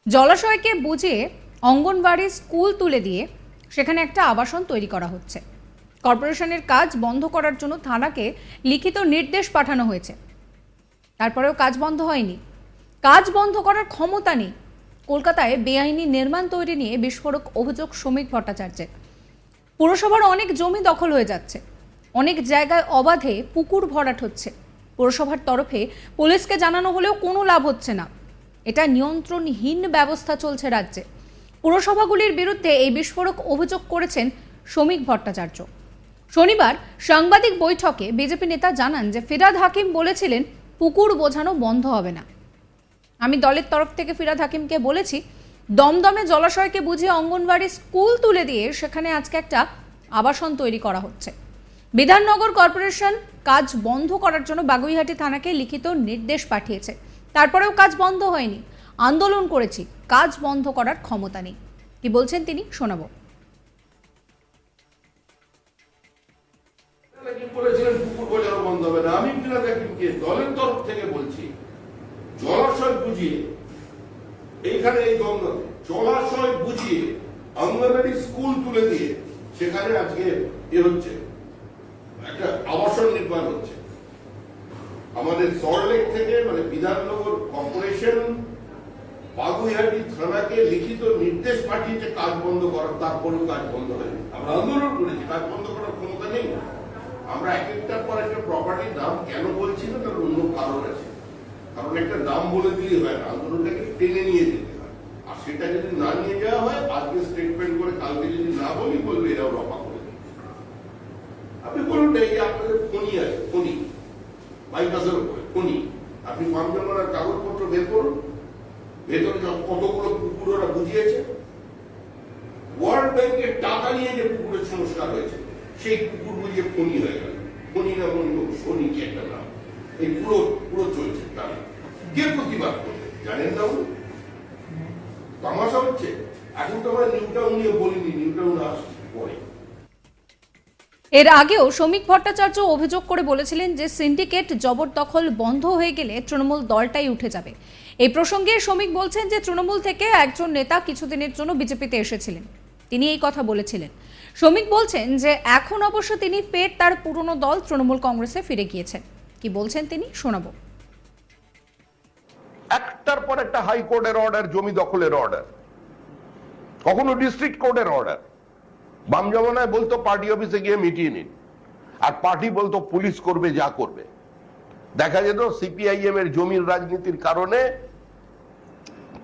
জলাশয়কে বুঝিয়ে অঙ্গনবাড়ি স্কুল তুলে দিয়ে সেখানে একটা আবাসন তৈরি করা হচ্ছে। কর্পোরেশনের কাজ বন্ধ করার জন্য থানাকে লিখিত নির্দেশ পাঠানো হয়েছে, তারপরেও কাজ বন্ধ হয়নি। কাজ বন্ধ করার ক্ষমতা নেই। কলকাতায় বেআইনি নির্মাণ তৈরি নিয়ে বিস্ফোরক অভিযোগ শ্রমিক ভট্টাচার্যের। পুরসভার অনেক জমি দখল হয়ে যাচ্ছে, অনেক জায়গায় অবাধে পুকুর ভরাট হচ্ছে। পুরসভার তরফে পুলিশকে জানানো হলেও কোনো লাভ হচ্ছে না। এটা নিয়ন্ত্রণহীন ব্যবস্থা চলছে রাজ্যে। পুরসভাগুলির বিরুদ্ধে এই বিস্ফোরক অভিযোগ করেছেন শ্রমিক ভট্টাচার্য। শনিবার সাংবাদিক বৈঠকে বিজেপি নেতা জানান যে ফিরহাদ হাকিম বলেছিলেন পুকুর বোঝানো বন্ধ হবে না। আমি দলের তরফ থেকে ফিরহাদ হাকিমকে বলেছি দমদমে জলাশয়কে বুঝিয়ে অঙ্গনবাড়ি স্কুল তুলে দিয়ে সেখানে আজকে একটা আবাসন তৈরি করা হচ্ছে। বিধাননগর কর্পোরেশন কাজ বন্ধ করার জন্য বাগুইহাটি থানাকে লিখিত নির্দেশ পাঠিয়েছে, তারপরেও কাজ বন্ধ হয়নি। আন্দোলন করেছি, কাজ বন্ধ করার ক্ষমতা নেই। কি বলছেন তিনি, শোনাবো। বলেছিলেন পুকুর বোঝানো বন্ধ হবে না। আমি ফিরহাদ হাকিমকে দলের তরফ থেকে বলছি জলাশয় বুঝিয়ে এইখানে এই দমদমে জলাশয় বুঝিয়ে অঙ্গনবাড়ি স্কুল তুলে দিয়ে সেখানে আজকে হচ্ছে একটা আবাসন নির্মাণ হচ্ছে। আমাদের সল্টলেক থেকে মানে বিধাননগর কর্পোরেশন বাগুইহাটি থানাকে লিখিত নির্দেশ পাঠিয়েছে কাজ বন্ধ করার, তারপরেও কাজ বন্ধ হয়নি। আমরা আন্দোলন করেছি, কাজ বন্ধ করার ক্ষমতা নেই। আমরা এক একটার পর একটা প্রপার্টির নাম কেন বলছি না, তার অন্য কারণ আছে। কারণ একটা নাম বলে দিলে হয় না, আন্দোলনটাকে টেনে নিয়ে যেতে হয়। আর সেটা যদি না নিয়ে যাওয়া হয়, আজকে স্টেটমেন্ট করে কালকে যদি না বলি বলবে এরাও রফা করে দিই। আপনি বলুন এই যে আপনাদের ফোনই আছে, ফোনই বাইপাসের উপরে ফোনই, আপনি ফার্ম জমার কাগজপত্র বের করুন, ভেতরে কতগুলো পুকুর ওরা বুঝিয়েছে। ওয়ার্ল্ড ব্যাংকের টাকা নিয়ে যে পুকুরের সংস্কার হয়েছে সেই পুকুর বুঝিয়ে ফোনই হয়ে গেল। ফোনই না বলল শনি কি একটা নাম, এই পুরো পুরো চলছে। তারা কে প্রতিবাদ করবে জানেন না, তামাশা হচ্ছে। এখন তো আমরা নিউটাউন নিয়ে বলিনি, নিউটাউন আসছে পরে। এর আগেও শ্রমিক ভট্টাচার্য অভিযোগ করে বলেছিলেন যে সিন্ডিকেট জবরদখল বন্ধ হয়ে গেলে তৃণমূল দলটাই উঠে যাবে। এই প্রসঙ্গে শ্রমিক বলছেন যে তৃণমূল থেকে একজন নেতা কিছুদিনের জন্য বিজেপিতে এসেছিলেন, তিনি এই কথা বলেছিলেন। শ্রমিক বলছেন যে এখন অবশ্য তিনি ফের তার পুরনো দল তৃণমূল কংগ্রেসে ফিরে গিয়েছেন। কি বলছেন তিনি, শোনাবো। একটার পর একটা হাইকোর্টের অর্ডার, জমি দখলের অর্ডার, কখনো ডিস্ট্রিক্ট কোর্টের অর্ডার। বাম জমানায় বলতো পার্টি অফিসে গিয়ে মিটিয়ে নিন, আর পার্টি বলতো পুলিশ করবে যা করবে। দেখা যেত সিপিআইএম এর জমির রাজনীতির কারণে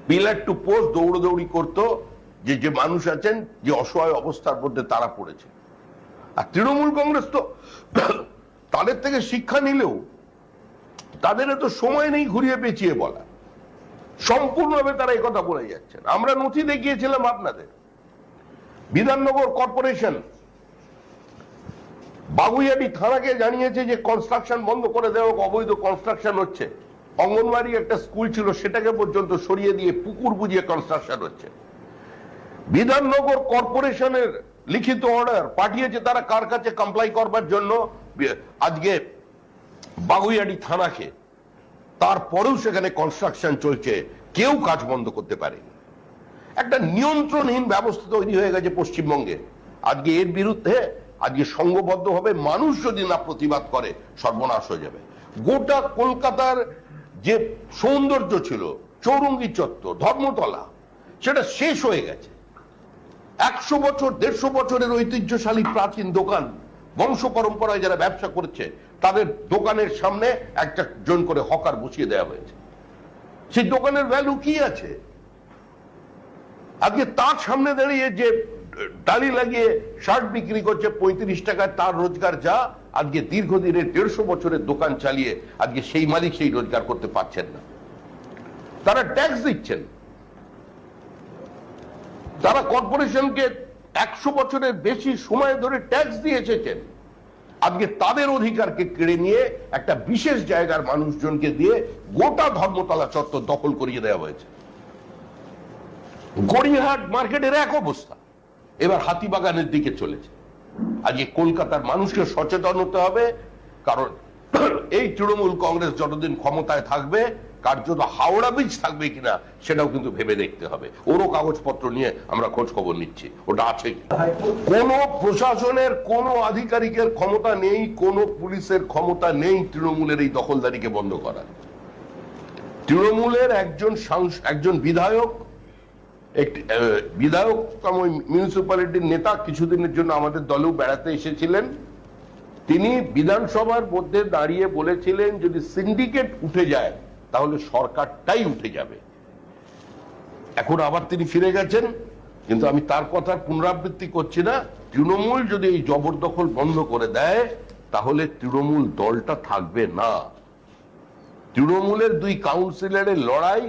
পিলার টু পোস্ট দৌড়দৌড়ি করতো, যে যে মানুষ আছেন যে অসহায় অবস্থার মধ্যে তারা পড়েছে। আর তৃণমূল কংগ্রেস তো তাদের থেকে শিক্ষা নিলেও তাদের এত সময় নেই ঘুরিয়ে পেঁচিয়ে বলা। সম্পূর্ণভাবে তারা এই কথা বলে যাচ্ছেন। আমরা নথি দেখিয়েছিলাম আপনাদের। বিধাননগর কর্পোরেশন বাগুইহাটি থানাকে জানিয়েছে যে কনস্ট্রাকশন বন্ধ করে দেওয়া, অবৈধ কনস্ট্রাকশন হচ্ছে। অঙ্গনবাড়ি একটা স্কুল ছিল সেটাকে পর্যন্ত সরিয়ে দিয়ে পুকুর বুঝিয়ে কনস্ট্রাকশন হচ্ছে। বিধাননগর কর্পোরেশনের লিখিত অর্ডার পাঠিয়েছে তারা কার কাছে কমপ্লাই করবার জন্য আজকে বাগুইহাটি থানাকে, তারপরেও সেখানে কনস্ট্রাকশন চলছে, কেউ কাজ বন্ধ করতে পারেনি। একটা নিয়ন্ত্রণহীন ব্যবস্থা তৈরি হয়ে গেছে পশ্চিমবঙ্গে। আজকে এর বিরুদ্ধে আজকে সংঘবদ্ধভাবে মানুষ যদি না প্রতিবাদ করে সর্বনাশ হয়ে যাবে। গোটা কলকাতার যে সৌন্দর্য ছিল, চৌরঙ্গি চত্বর, ধর্মতলা, সেটা শেষ হয়ে গেছে। 100 বছর 150 বছরের ঐতিহ্যশালী প্রাচীন দোকান, বংশ পরম্পরায় যারা ব্যবসা করছে তাদের দোকানের সামনে একটা জন করে হকার বসিয়ে দেওয়া হয়েছে। সেই দোকানের ভ্যালু কি আছে? আজকে তার সামনে দাঁড়িয়ে যে ডালি লাগিয়ে শার্ট বিক্রি করছে 35 টাকায়, তার রোজগার যা, আজকে দীর্ঘদিনের 150 বছরের দোকান চালিয়ে আজকে সেই মালিক সেই রোজগার করতে পারছেন না। তারা ট্যাক্স দিচ্ছেন, তারা কর্পোরেশনকে 100 বছরের বেশি সময় ধরে ট্যাক্স দিয়ে এসেছেন। আজকে তাদের অধিকারকে কেড়ে নিয়ে একটা বিশেষ জায়গার মানুষজনকে দিয়ে গোটা ধর্মতলা চত্বর দখল করিয়ে দেওয়া হয়েছে। গড়িয়াহাট মার্কেটের এক অবস্থা, এবার হাতিবাগানের দিকে চলেছে। আজকে কলকাতার মানুষকে সচেতন হতে হবে, কারণ এই তৃণমূল কংগ্রেস যতদিন ক্ষমতায় থাকবে কার্যত হাওড়া ব্রিজ থাকবে কিনা সেটাও কিন্তু ভেবে দেখতে হবে। ওরও কাগজপত্র নিয়ে আমরা খোঁজ খবর নিচ্ছি ওটা আছে কি। কোন প্রশাসনের কোন আধিকারিকের ক্ষমতা নেই, কোন পুলিশের ক্ষমতা নেই তৃণমূলের এই দখলদারিকে বন্ধ করার। তৃণমূলের একজন বিধায়ক, একটি বিধায়ক মিউনিসিপ্যালিটির নেতা কিছুদিনের জন্য আমাদের দলেও বেড়াতে এসেছিলেন। তিনি বিধানসভার মধ্যে দাঁড়িয়ে বলেছিলেন যদি সিন্ডিকেট উঠে যায় তাহলে সরকারটাই উঠে যাবে। এখন আবার তিনি ফিরে গেছেন, কিন্তু আমি তার কথার পুনরাবৃত্তি করছি না। তৃণমূল যদি এই জবরদখল বন্ধ করে দেয় তাহলে তৃণমূল দলটা থাকবে না। তৃণমূলের দুই কাউন্সিলরের লড়াই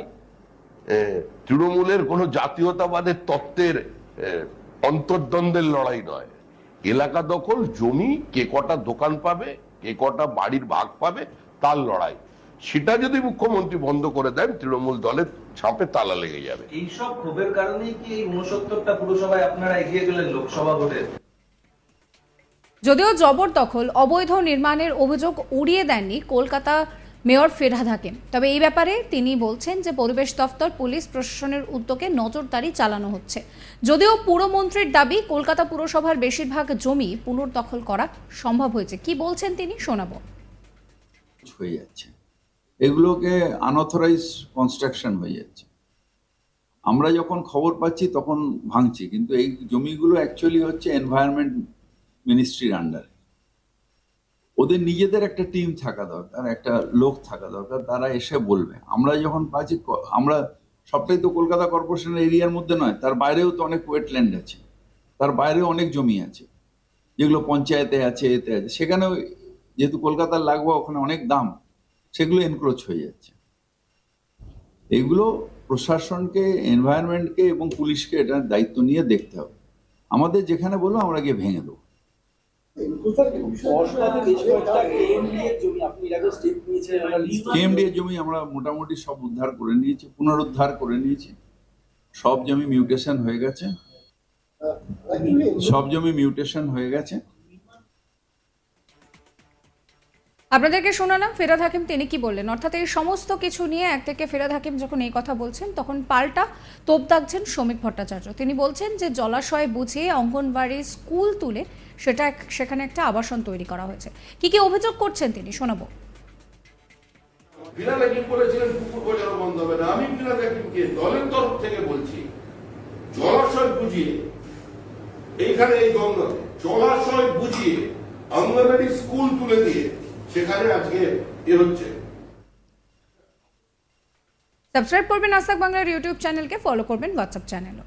তৃণমূলের কোন জাতীয়তাবাদের তত্ত্বের অন্তর্দ্বন্দ্বের লড়াই নয়। এলাকা দখল, জমি, কে কটা দোকান পাবে, কে কটা বাড়ির ভাগ পাবে তার লড়াই। সেটা যদি মুখ্যমন্ত্রী বন্ধ করে দেন তৃণমূল দলের ছাপে তালা লেগে যাবে। এইসব ক্ষোভের কারণেই কি এই 69টা পুরসভায় আপনারা এগিয়ে গেলেন লোকসভা ভোটে? যদিও জবরদখল, অবৈধ নির্মাণের অভিযোগ উড়িয়ে দেননি কলকাতা মেয়র ফিরহাদ হাকিম, তবে এই ব্যাপারে তিনি বলছেন যে পরিবেশ দফতর, পুলিশ প্রশাসনের উদ্যোগে নজরদারি চালানো হচ্ছে। যদিও পুরমন্ত্রীর দাবি কলকাতা পুরসভার বেশিরভাগ জমি পুনর্দখল করা সম্ভব হয়েছে। কি বলছেন তিনি শোনাবো। হয়ে যাচ্ছে, এগুলোকে আনঅথরাইজ কনস্ট্রাকশন হয়ে যাচ্ছে। আমরা যখন খবর পাচ্ছি তখন ভাঙছি, কিন্তু এই জমিগুলো অ্যাকচুয়ালি হচ্ছে এনভায়রনমেন্ট মিনিস্ট্রির আন্ডারে। ওদের নিজেদের একটা টিম থাকা দরকার, একটা লোক থাকা দরকার, তারা এসে বলবে। আমরা যখন পাচ্ছি, আমরা সবটাই তো কলকাতা কর্পোরেশনের এরিয়ার মধ্যে নয়, তার বাইরেও তো অনেক ওয়েটল্যান্ড আছে, তার বাইরেও অনেক জমি আছে যেগুলো পঞ্চায়েতে আছে, এতে আছে। সেখানেও যেহেতু কলকাতার লাগোয়া, ওখানে অনেক দাম, সেগুলো এনক্রোচ হয়ে যাচ্ছে। এইগুলো প্রশাসনকে, এনভায়রনমেন্টকে এবং পুলিশকে এটা দায়িত্ব নিয়ে দেখতে হবে। আমাদের যেখানে বলবো আমরা গিয়ে ভেঙে দেবো। কেএমডি এর জমি আমরা মোটামুটি সব উদ্ধার করে নিয়েছি, পুনরুদ্ধার করে নিয়েছি। সব জমি মিউটেশন হয়ে গেছে, আপনাদেরকে শোনালাম ফিরহাদ হাকিম তিনি কি বললেন। অর্থাৎ এই সমস্ত কিছু নিয়ে একদিকে ফিরহাদ হাকিম যখন এই কথা বলছেন, তখন পাল্টা তোপ দাগছেন শ্রমিক ভট্টাচার্য। তিনি বলছেন যে জলাশয় বুঝিয়ে অঙ্গনবাড়ি স্কুল তুলে সেখানে একটা আবাসন তৈরি করা হয়েছে। কি কি অভিযোগ করছেন তিনি শোনাবো। ফিরহাদ হাকিম বলেছিলেন পুকুর বোঝানো বন্ধ হবে না। আমি ফিরহাদ হাকিমকে দলের তরফ থেকে বলছি জলাশয় বুঝিয়ে এইখানে এই গঙ্গাতে জলাশয় বুঝিয়ে অঙ্গনবাড়ি স্কুল তুলে দিয়ে সেখানে আজকে হচ্ছে। সাবস্ক্রাইব করবেন আজ তাক বাংলার ইউটিউব চ্যানেলকে, ফলো করবেন হোয়াটসঅ্যাপ চ্যানেলও।